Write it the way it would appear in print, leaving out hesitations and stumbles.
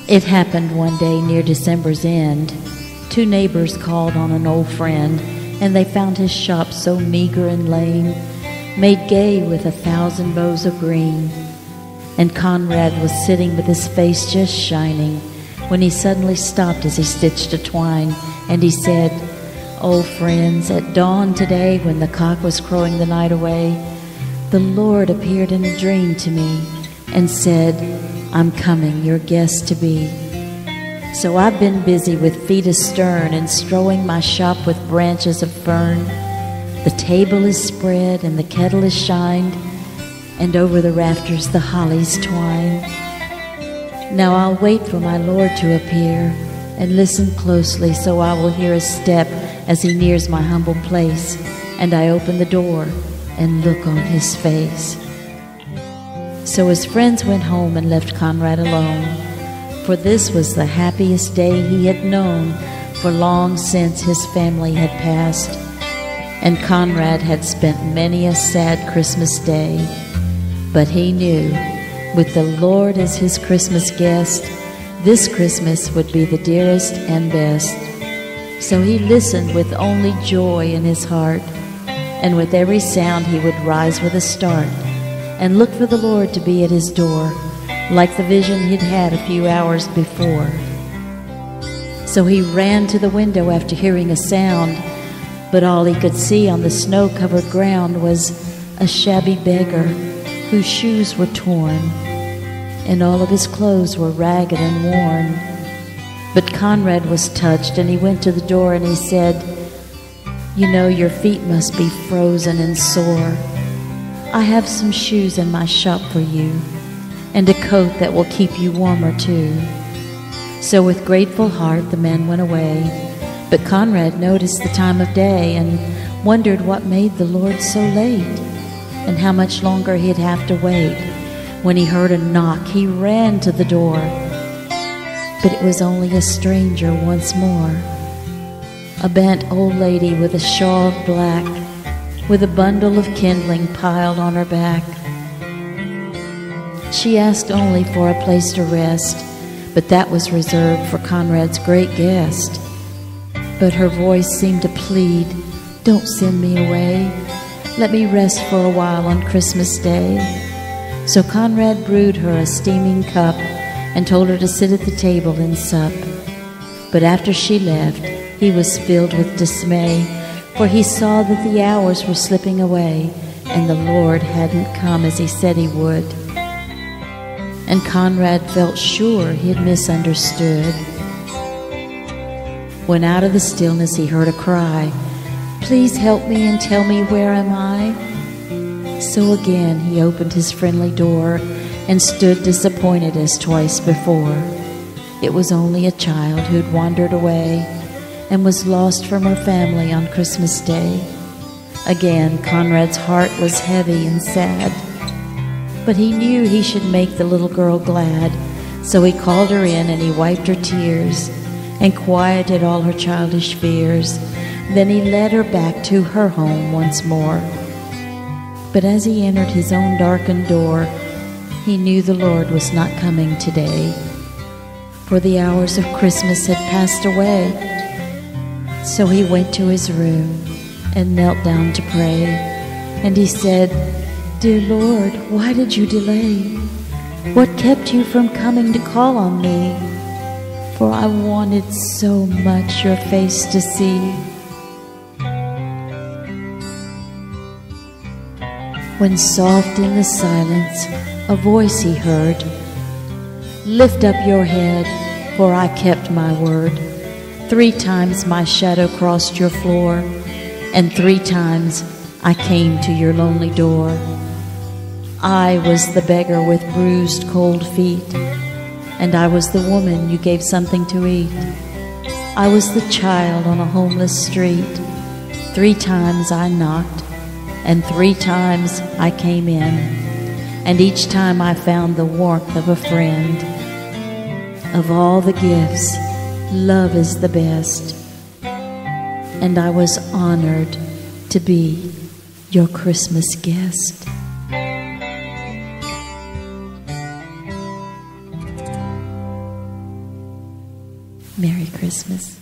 It happened one day near December's end. Two neighbors called on an old friend, and they found his shop so meager and lame, made gay with 1,000 bows of green. And Conrad was sitting with his face just shining, when he suddenly stopped as he stitched a twine, and he said, "Oh friends, at dawn today, when the cock was crowing the night away, the Lord appeared in a dream to me and said, 'I'm coming, your guest to be.' So I've been busy with feet astern and strewing my shop with branches of fern. The table is spread and the kettle is shined, and over the rafters the hollies twine. Now I'll wait for my Lord to appear, and listen closely so I will hear his step as he nears my humble place, and I open the door and look on his face." So his friends went home and left Conrad alone, for this was the happiest day he had known, for long since his family had passed, and Conrad had spent many a sad Christmas day. But he knew, with the Lord as his Christmas guest, this Christmas would be the dearest and best. So he listened with only joy in his heart, and with every sound he would rise with a start, and look for the Lord to be at his door, like the vision he'd had a few hours before. So he ran to the window after hearing a sound, but all he could see on the snow-covered ground was a shabby beggar whose shoes were torn, and all of his clothes were ragged and worn. But Conrad was touched, and he went to the door and he said, "You know, your feet must be frozen and sore. I have some shoes in my shop for you, and a coat that will keep you warmer too." So with grateful heart the man went away. But Conrad noticed the time of day and wondered what made the Lord so late, and how much longer he'd have to wait. When he heard a knock, he ran to the door, but it was only a stranger once more. A bent old lady with a shawl of black, with a bundle of kindling piled on her back. She asked only for a place to rest, but that was reserved for Conrad's great guest. But her voice seemed to plead, "Don't send me away. Let me rest for a while on Christmas Day." So Conrad brewed her a steaming cup and told her to sit at the table and sup. But after she left, he was filled with dismay, for he saw that the hours were slipping away, and the Lord hadn't come as he said he would. And Conrad felt sure he had misunderstood, when out of the stillness he heard a cry, "Please help me and tell me, where am I?" So again he opened his friendly door and stood disappointed as twice before. It was only a child who'd wandered away and was lost from her family on Christmas Day. Again Conrad's heart was heavy and sad, but he knew he should make the little girl glad. So he called her in and he wiped her tears and quieted all her childish fears. Then he led her back to her home once more. But as he entered his own darkened door, he knew the Lord was not coming today, for the hours of Christmas had passed away. So he went to his room and knelt down to pray, and he said, "Dear Lord, why did you delay? What kept you from coming to call on me? For I wanted so much your face to see." When soft in the silence a voice he heard, "Lift up your head, for I kept my word. 3 times my shadow crossed your floor, and 3 times I came to your lonely door. I was the beggar with bruised cold feet, and I was the woman you gave something to eat. I was the child on a homeless street. 3 times I knocked, and 3 times I came in, and each time I found the warmth of a friend. Of all the gifts, love is the best, and I was honored to be your Christmas guest." Merry Christmas.